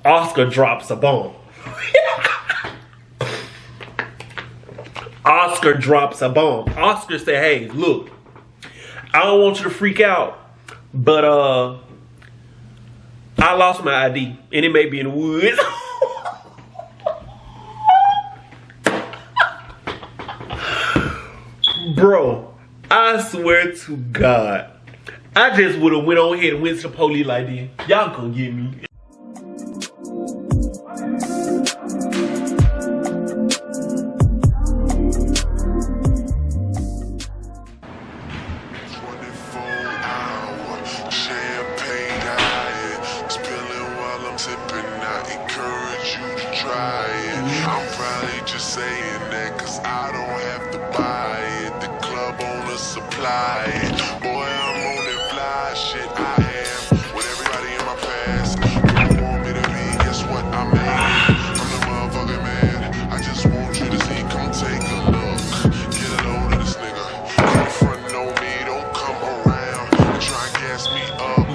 Oscar drops a bomb. Oscar drops a bomb. Oscar said, hey, look, I don't want you to freak out, but I lost my ID and it may be in the woods. Bro, I swear to God, I just would have went on ahead and went to the police like this. Y'all gonna get me.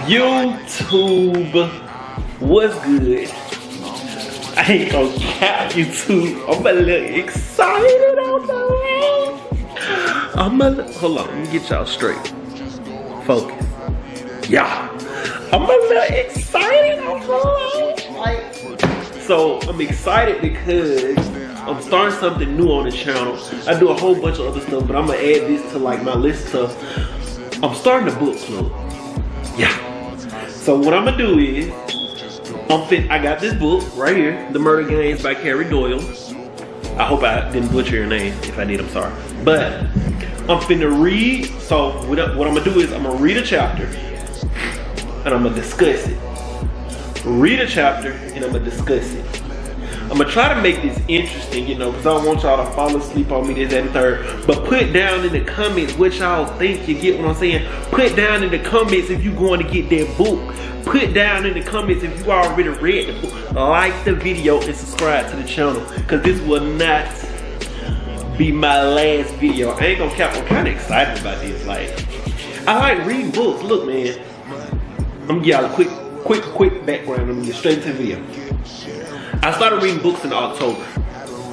YouTube, what's good? I ain't gonna cap YouTube. I'm a little excited on the way. Hold on, let me get y'all straight. Focus. Yeah. I'm a little excited on the way. So I'm excited because I'm starting something new on the channel. I do a whole bunch of other stuff, but I'm gonna add this to like my list stuff. I'm starting a book club. Yeah. So what I'm gonna do is, I got this book right here, The Murder Games by Carrie Doyle. I hope I didn't butcher your name. If I did, I'm sorry. But I'm finna read, so what I'm gonna do is I'm gonna read a chapter and I'm gonna discuss it. Read a chapter and I'm gonna discuss it. I'm gonna try to make this interesting, you know, because I don't want y'all to fall asleep on me, this, that, and third. But put down in the comments what y'all think, you get what I'm saying? Put down in the comments if you're going to get that book. Put down in the comments if you already read the book. Like the video and subscribe to the channel, because this will not be my last video. I ain't gonna cap, I'm kind of excited about this. Like, I like reading books. Look, man, I'm gonna give y'all a quick background. I'm gonna get straight into the video. I started reading books in October,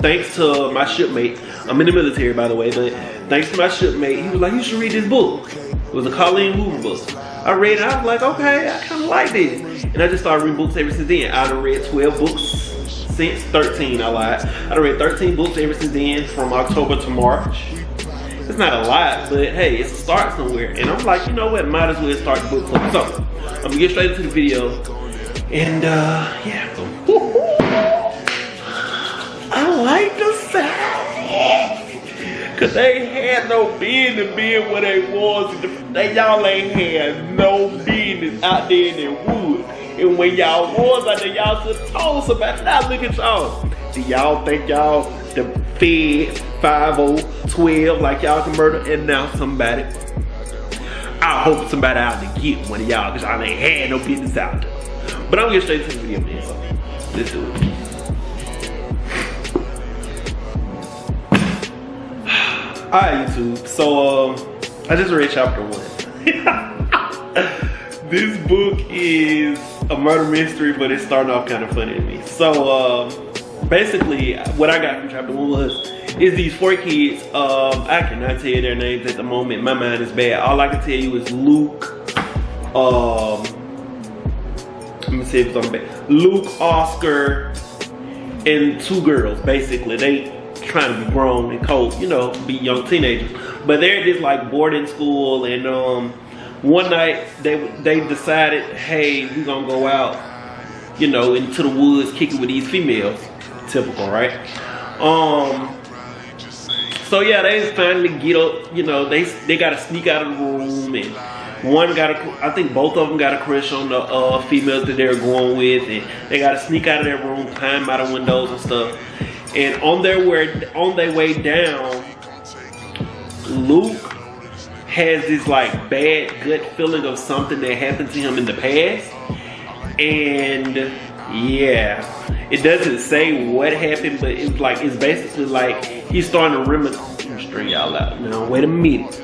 thanks to my shipmate. I'm in the military, by the way, but thanks to my shipmate, he was like, you should read this book. It was a Colleen Hoover book. I read it, I was like, okay, I kind of like this. And I just started reading books ever since then. I done read 12 books since 13, I lied. I done read 13 books ever since then, from October to March. It's not a lot, but hey, it's a start somewhere. And I'm like, you know what, might as well start the book club. So, I'm gonna get straight into the video. And yeah. I like the sound. Cause they had no business being where they was. Y'all ain't had no business out there in the woods. And when y'all was out there, y'all should have told somebody. Now look at y'all. Do y'all think y'all the feds 5-0-12 like y'all can murder and now somebody? I hope somebody out to get one of y'all, cause y'all ain't had no business out there. But I'm gonna get straight to the video, man. So let's do it. Alright, YouTube, so I just read chapter 1. This book is a murder mystery, but it's starting off kind of funny to me. So basically, what I got from chapter 1 is these 4 kids. I cannot tell you their names at the moment. My mind is bad. All I can tell you is Luke. Let me see if it's on bad. Luke, Oscar, and 2 girls. Basically, they trying to be grown and cold, you know, be young teenagers. But they're at this like boarding school, and one night they decided, hey, we're gonna go out, you know, into the woods, kicking with these females. Typical, right? So yeah, they finally get up, you know, they gotta sneak out of the room, and one got I think both of them got a crush on the females that they're going with, and they gotta sneak out of their room, climb out of windows and stuff. And on their way down, Luke has this like bad gut feeling of something that happened to him in the past. And yeah, it doesn't say what happened, but it's basically like he's starting to reminisce. Let me string y'all out now. Wait a minute.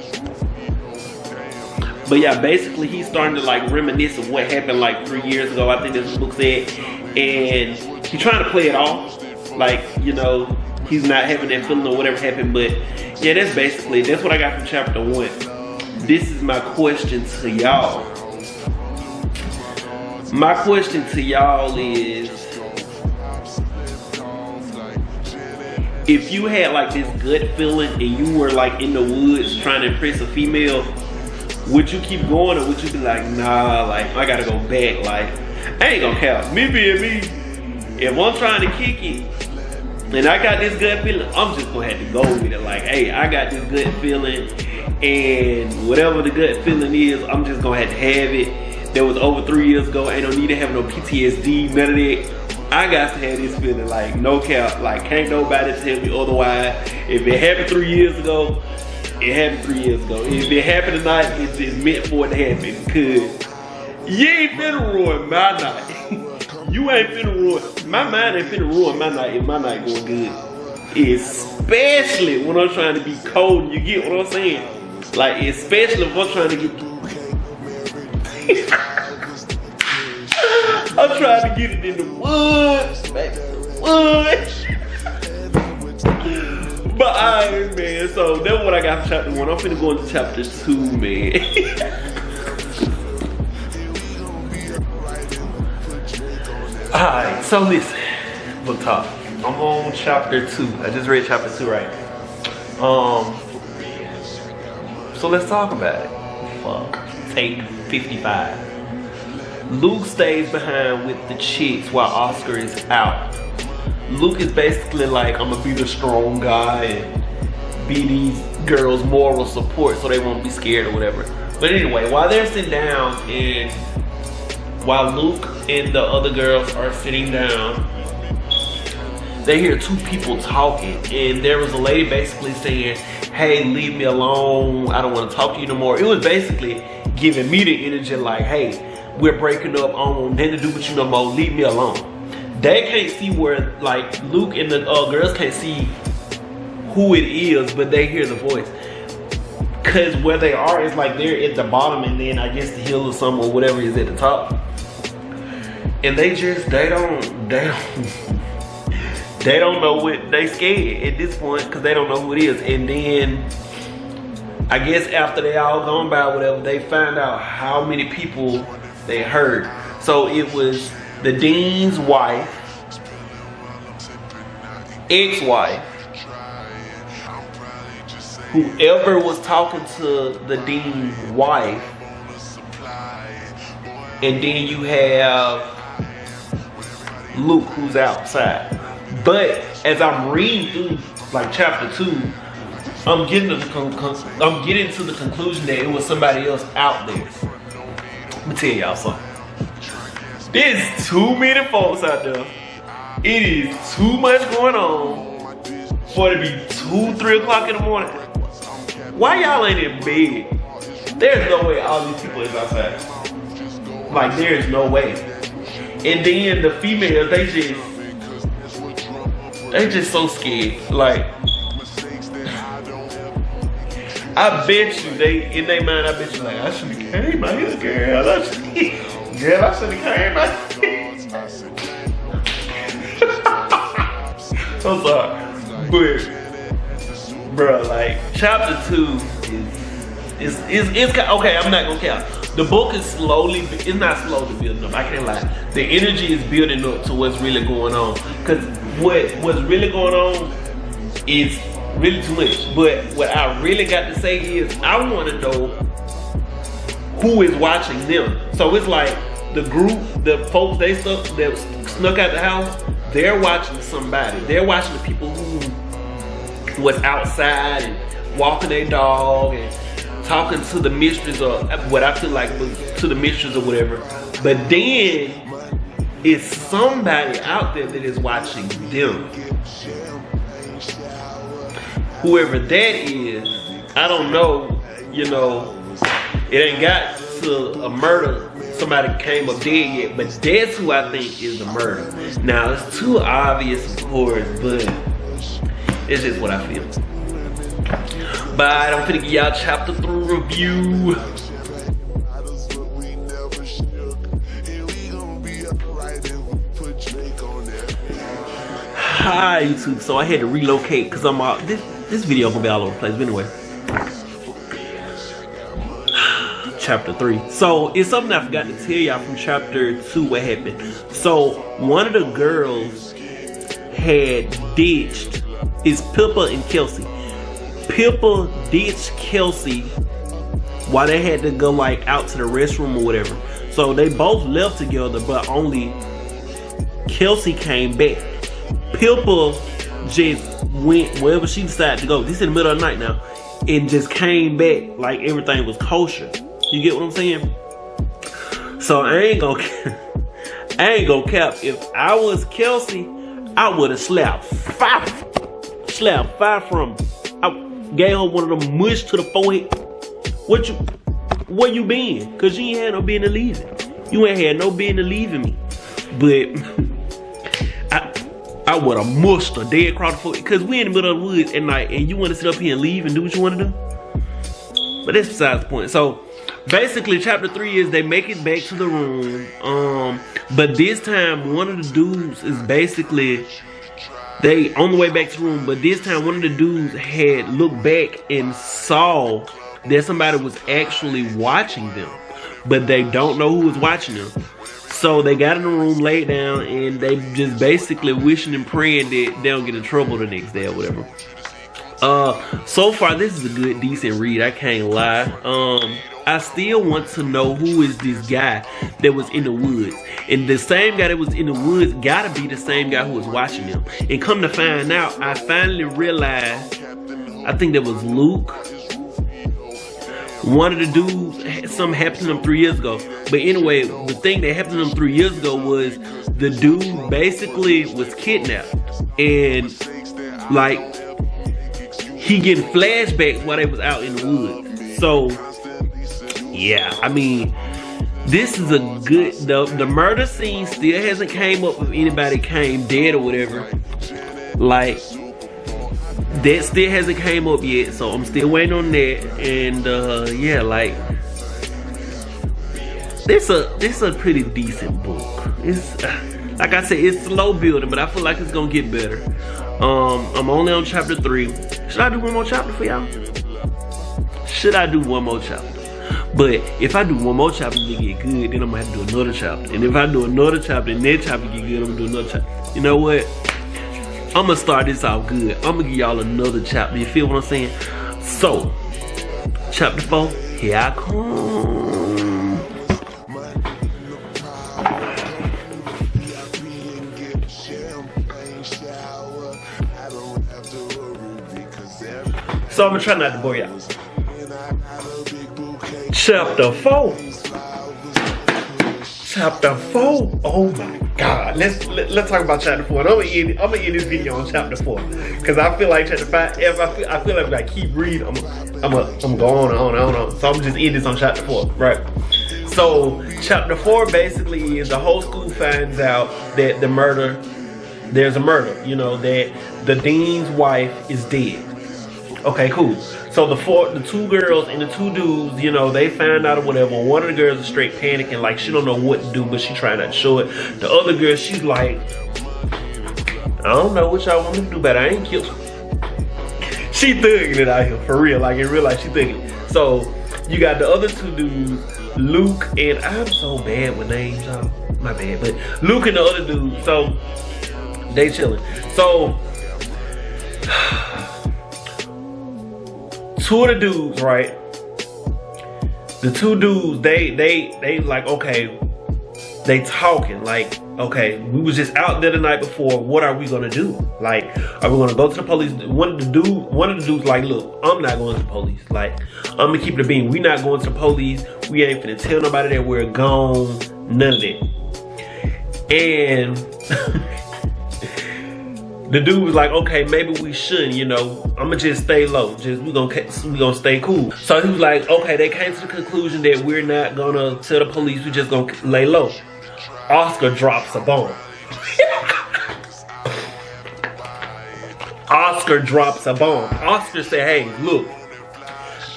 But yeah, basically he's starting to like reminisce of what happened like 3 years ago. I think this book said. and he's trying to play it off, like, you know, he's not having that feeling or whatever happened. But yeah, that's what I got from chapter 1. This is my question to y'all. My question to y'all is, if you had like this gut feeling and you were like in the woods trying to impress a female, would you keep going, or would you be like, nah, like I gotta go back? Like, I ain't gonna count. Me being me, if I'm trying to kick it and I got this gut feeling, I'm just gonna have to go with it. Like, hey, I got this gut feeling, and whatever the gut feeling is, I'm just gonna have to have it. That was over 3 years ago. Ain't no need to have no PTSD, none of that. I got to have this feeling, like, no cap. Like, can't nobody tell me otherwise. If it happened 3 years ago, it happened 3 years ago. If it happened tonight, it's just meant for it to happen. Cause you ain't finna ruin my night. You ain't finna ruin, my mind ain't finna ruin my night if my night going good. Especially when I'm trying to be cold, you get what I'm saying? Like, especially if I'm trying to get, I'm trying to get it in the woods, baby, the woods. But alright, man, so that's what I got for chapter 1. I'm finna go into chapter 2, man. Alright, so listen, book talk. I'm on chapter 2. I just read chapter 2, right? So let's talk about it. Fuck. Take 55. Luke stays behind with the chicks while Oscar is out. Luke is basically like, I'm gonna be the strong guy and be these girls' moral support so they won't be scared or whatever. But anyway, while they're sitting down, and while Luke and the other girls are sitting down, they hear 2 people talking, and there was a lady basically saying, hey, leave me alone, I don't want to talk to you no more. It was basically giving me the energy like, hey, we're breaking up, I don't want nothing to do with you no more, leave me alone. They can't see where, like, Luke and the girls can't see who it is, but they hear the voice. Cause where they are is like they're at the bottom, and then I guess the hill or something or whatever is at the top. And they don't know what, they scared at this point because they don't know who it is. And then I guess after they all gone by whatever, they find out how many people they heard. So it was the dean's wife, ex-wife, whoever was talking to the dean's wife, and then you have Luke who's outside. But as I'm reading through like chapter 2, I'm getting to the conclusion that it was somebody else out there. Let me tell y'all something. There's too many folks out there. It is too much going on for it to be 2, 3 o'clock in the morning. Why y'all ain't in bed? There's no way all these people is outside. Like, there's no way. And then the females, they just so scared. Like, I bet you in their mind, I bet you like, I should have came out here, girl. I should have came out here. I'm sorry. But, bro, like, chapter 2 is okay, I'm not gonna count. The book is it's not slowly building up, I can't lie. The energy is building up to what's really going on. Cause what's really going on is really too much. But what I really got to say is, I wanna know who is watching them. So it's like the group, the folks that snuck out the house, they're watching somebody. They're watching the people who was outside and walking their dog and talking to the mistress, or what I feel like was to the mistress or whatever. But then it's somebody out there that is watching them. Whoever that is, I don't know, you know, it ain't got to a murder, somebody came up dead yet, but that's who I think is the murder. Now, it's too obvious, of course, but it's just what I feel. But I'm finna give y'all chapter 3 review. Hi YouTube. So I had to relocate because I'm out. This video gonna be all over the place. But anyway, chapter 3. So it's something I forgot to tell y'all from chapter 2 what happened. So one of the girls had ditched. It's Pippa and Kelsey. Pippa ditched Kelsey while they had to go like out to the restroom or whatever. So they both left together, but only Kelsey came back. Pippa just went wherever she decided to go. This is in the middle of the night now, and just came back like everything was kosher. You get what I'm saying? So I ain't gonna cap. If I was Kelsey, I would have slapped five from her. I gave her one of them mush to the forehead. Where you been? Cause you ain't had no business leaving. You ain't had no business leaving me. But I would have mushed her dead across the forehead. Cause we in the middle of the woods at night, and you want to sit up here and leave and do what you want to do. But that's besides the point. So basically, chapter 3 is they make it back to the room. But this time, one of the dudes is basically they on the way back to the room. But this time, one of the dudes had looked back and saw that somebody was actually watching them, but they don't know who was watching them. So they got in the room, laid down, and they just basically wishing and praying that they don't get in trouble the next day or whatever. So far this is a good, decent read. I can't lie. I still want to know who is this guy that was in the woods. And the same guy that was in the woods gotta be the same guy who was watching them. And come to find out, I finally realized, I think that was Luke. One of the dudes, something happened to them 3 years ago. But anyway, the thing that happened to them 3 years ago was the dude basically was kidnapped. And like, he getting flashbacks while they was out in the woods. So, yeah, I mean, this is a good, the murder scene still hasn't came up if anybody came dead or whatever. Like, that still hasn't came up yet, so I'm still waiting on that. And yeah, like, this a pretty decent book. It's like I said, it's slow building, but I feel like it's gonna get better. I'm only on chapter 3. Should I do one more chapter for y'all? Should I do one more chapter? But if I do one more chapter and it get good, then I'm gonna have to do another chapter. And if I do another chapter and that chapter get good, I'm gonna do another chapter. You know what? I'm gonna start this off good. I'm gonna give y'all another chapter. You feel what I'm saying? So, chapter 4, here I come. So I'm gonna try not to bore y'all. Chapter 4. Chapter 4. Oh my God. Let's talk about chapter 4. And I'm gonna end this video on chapter 4 because I feel like chapter 5. If I feel like if I keep reading, I'm going on. So I'm just end this on chapter 4, right? So chapter 4 basically is the whole school finds out that there's a murder. You know, that the dean's wife is dead. Okay, cool. So the 2 girls and the 2 dudes, you know, they find out or whatever. One of the girls is straight panicking, like she don't know what to do, but she trying not to show it. The other girl, she's like, I don't know what y'all want me to do, but I ain't killed. She thugging it out here, for real. Like in real life, she thugging it. So you got the other 2 dudes, Luke and I'm so bad with names, y'all. My bad, but Luke and the other dude, so they chilling. So 2 of the dudes, right? The 2 dudes, they like, okay, they talking like, okay, we was just out there the night before. What are we gonna do? Like, are we gonna go to the police? One of the dudes like, look, I'm not going to the police. Like, I'm gonna keep it a bean. We not going to the police. We ain't finna tell nobody that we're gone. None of that. And the dude was like, okay, maybe we shouldn't, you know. I'ma just stay low. We gonna stay cool. So he was like, okay, they came to the conclusion that we're not gonna tell the police, we just gonna lay low. Oscar drops a bomb. Oscar drops a bomb. Oscar said, hey, look,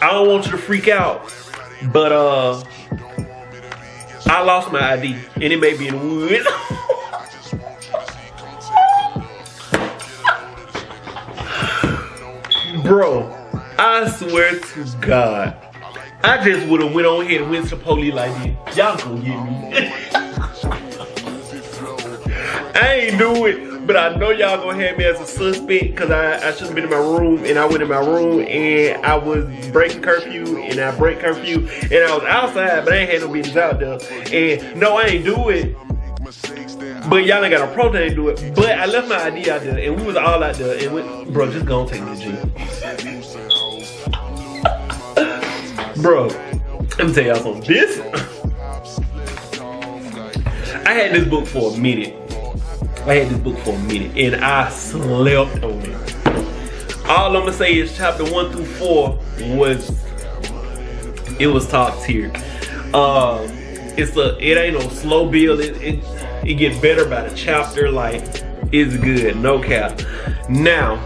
I don't want you to freak out, but I lost my ID and it may be in the woods. Bro, I swear to God, I just would have went on ahead and went to the police like this. Y'all gonna get me. I ain't do it, but I know y'all gonna have me as a suspect because I should have been in my room, and I went in my room and I was breaking curfew, and I break curfew, and I was outside, but I ain't had no business out there. And no, I ain't do it. But y'all ain't got a protest to do it. But I left my ID out there, and we was all out there, and we, bro, just go and take me to G. Bro, let me tell y'all something. This, I had this book for a minute. And I slept on it. All I'm gonna say is chapter 1 through 4 was top tier. It ain't no slow build. It gets better by the chapter. Like, it's good, no cap. Now,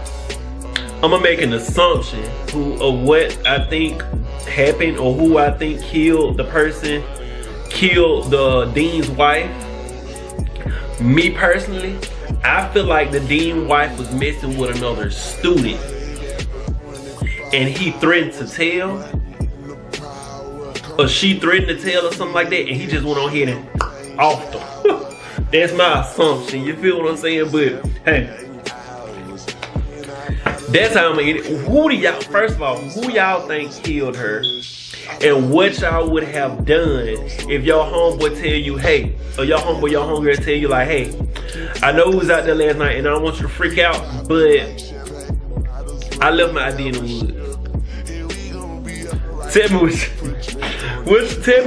I'm gonna make an assumption of what I think happened, or who I think killed the dean's wife. Me personally, I feel like the dean's wife was messing with another student, and he threatened to tell, or she threatened to tell, or something like that, and he just went on ahead and offed them. That's my assumption. You feel what I'm saying? But hey, that's how I'm gonna get it. First of all, who y'all think killed her? And what y'all would have done if your homeboy tell you, hey, or your homeboy, your homegirl tell you like, hey, I know who was out there last night and I don't want you to freak out, but I left my ID in the woods. Tell me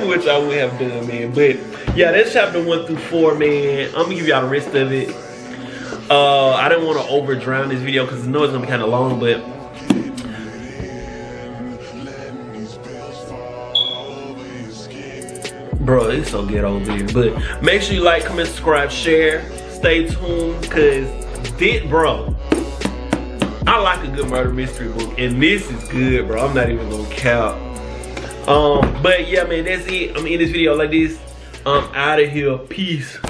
what y'all would have done, man. But yeah, that's chapter 1 through 4, man. I'm gonna give y'all the rest of it. I didn't want to over drown this video because I know it's gonna be kind of long, but bro, it's so good over here. But make sure you like, comment, subscribe, share. Stay tuned, cause bro, I like a good murder mystery book, and this is good, bro. I'm not even gonna count. But yeah, man, that's it. I'm in this video like this. I'm out of here. Peace.